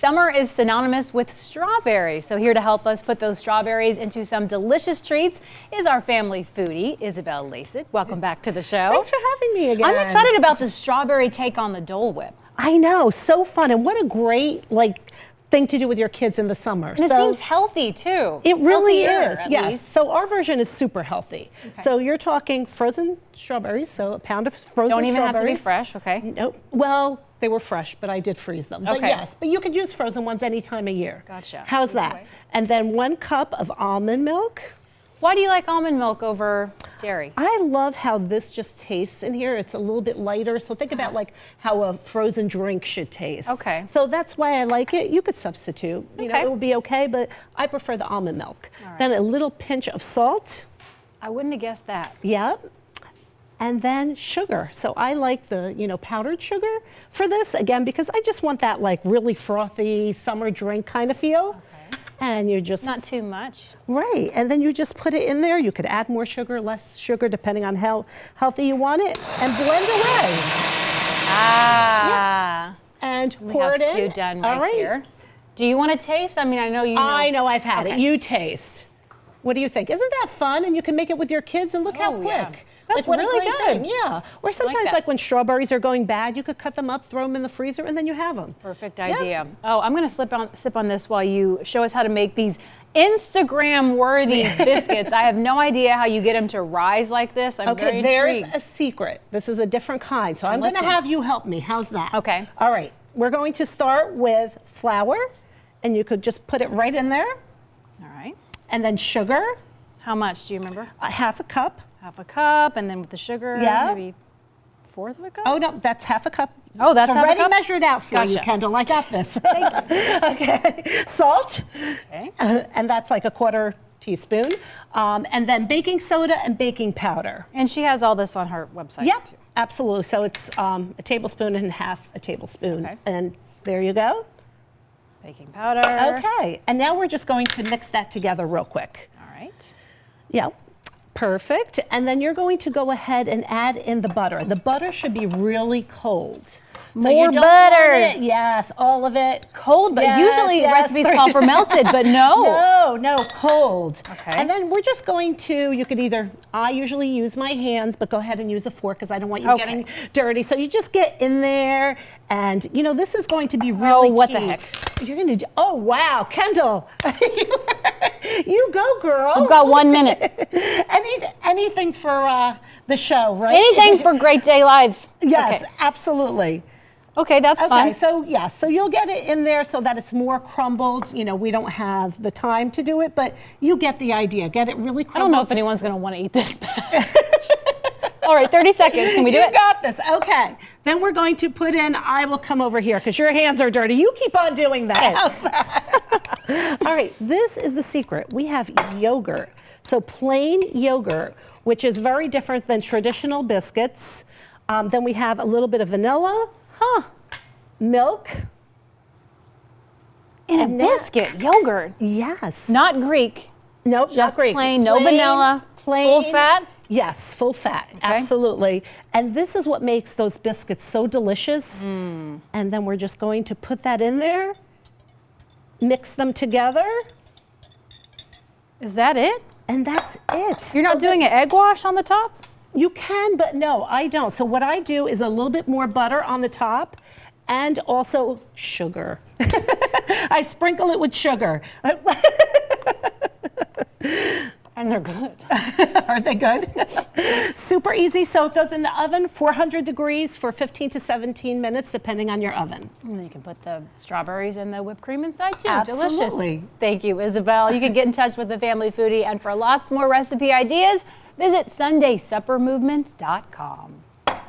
Summer is synonymous with strawberries, so here to help us put those strawberries into some delicious treats is our family foodie, Isabel Lasik. Welcome back to the show. Thanks for having me again. I'm excited about the strawberry take on the Dole Whip. I know, so fun, and what a great thing to do with your kids in the summer. And it seems healthy too. It really Healthier, is, at yes. least. So our version is super healthy. Okay. So you're talking frozen strawberries, so a pound of frozen strawberries. Don't even have to be fresh, okay? Nope. Well, they were fresh, but I did freeze them. But Okay. yes, but you could use frozen ones any time of year. Gotcha. How's Either that? way. And then 1 cup of almond milk. Why do you like almond milk over dairy? I love how this just tastes in here. It's a little bit lighter, so think about how a frozen drink should taste. Okay. So that's why I like it. You could substitute. You know, Okay. it will be okay, but I prefer the almond milk. All right. Then a little pinch of salt. I wouldn't have guessed that. Yep. And then sugar. So I like the, powdered sugar for this, again, because I just want that really frothy summer drink kind of feel. Okay. And you just Not too much. right, and then you just put it in there. You could add more sugar, less sugar, depending on how healthy you want it, and blend away. Ah. And We pour have it in. two done All right here. Do you want to taste? I mean, I know you know. I know I've had Okay. it. You taste. What do you think? Isn't that fun? And you can make it with your kids, and look how Oh, quick. yeah. That's what a really great good. thing. Yeah. Or sometimes that. when strawberries are going bad, you could cut them up, throw them in the freezer, and then you have them. Perfect idea. Oh, I'm going to sip on this while you show us how to make these Instagram-worthy biscuits. I have no idea how you get them to rise like this. I'm very there's intrigued. a secret. This is a different kind. So I'm going to listening. have you help me. How's that? Okay. All right. We're going to start with flour, and you could just put it right in there. All right. And then sugar, How much, do you remember? half a cup. Half a cup, and then with the sugar, Yeah. maybe 1/4 of a cup? Oh, no, that's half a cup. Oh, that's it's half a already cup? measured out for you, Gotcha. Kendall. I got this. Okay. Salt, Okay. and that's like 1/4 teaspoon. And then baking soda and baking powder. And she has all this on her website, Yep, too. absolutely. So it's a tablespoon and half a tablespoon. Okay. And there you go. Baking powder. Okay, and now we're just going to mix that together real quick. All right. Yeah, perfect. And then you're going to go ahead and add in the butter. The butter should be really cold. So More you don't butter. want it, yes, all of it. Cold, but Yes, usually yes. recipes call for melted, but no. No, cold. Okay. And then we're just going to, you could either, I usually use my hands, but go ahead and use a fork because I don't want you Okay. getting dirty. So you just get in there and, this is going to be really what the key. heck? You're going to do, oh, wow, Kendall. You go, girl. We've got 1 minute. Anything for the show, right? Anything for Great Day Live. Yes, Okay, absolutely. okay, that's Okay, fun. so yes, so you'll get it in there so that it's more crumbled. We don't have the time to do it, but you get the idea. Get it really crumbled. I don't know if anyone's going to want to eat this. All right, 30 seconds. Can we do You it? got this. Okay. Then we're going to put in, I will come over here because your hands are dirty. You keep on doing that. How's that? All right, this is the secret. We have yogurt. So plain yogurt, which is very different than traditional biscuits. Then we have a little bit of vanilla, milk. In a And that- biscuit, yogurt. Yes. Not Greek, Nope, just not Greek. plain, no vanilla, full fat. Yes, full fat, absolutely. And this is what makes those biscuits so delicious. And then we're just going to put that in there, mix them together, Is that it? and that's it. You're not doing an egg wash on the top? You can, but no, I don't. So what I do is a little bit more butter on the top and also sugar. I sprinkle it with sugar. And they're good. Aren't they good? Super easy. So it goes in the oven, 400 degrees for 15 to 17 minutes, depending on your oven. And then you can put the strawberries and the whipped cream inside too. Absolutely. Delicious. Thank you, Isabel. You can get in touch with the Family Foodie, and for lots more recipe ideas, visit SundaySupperMovement.com.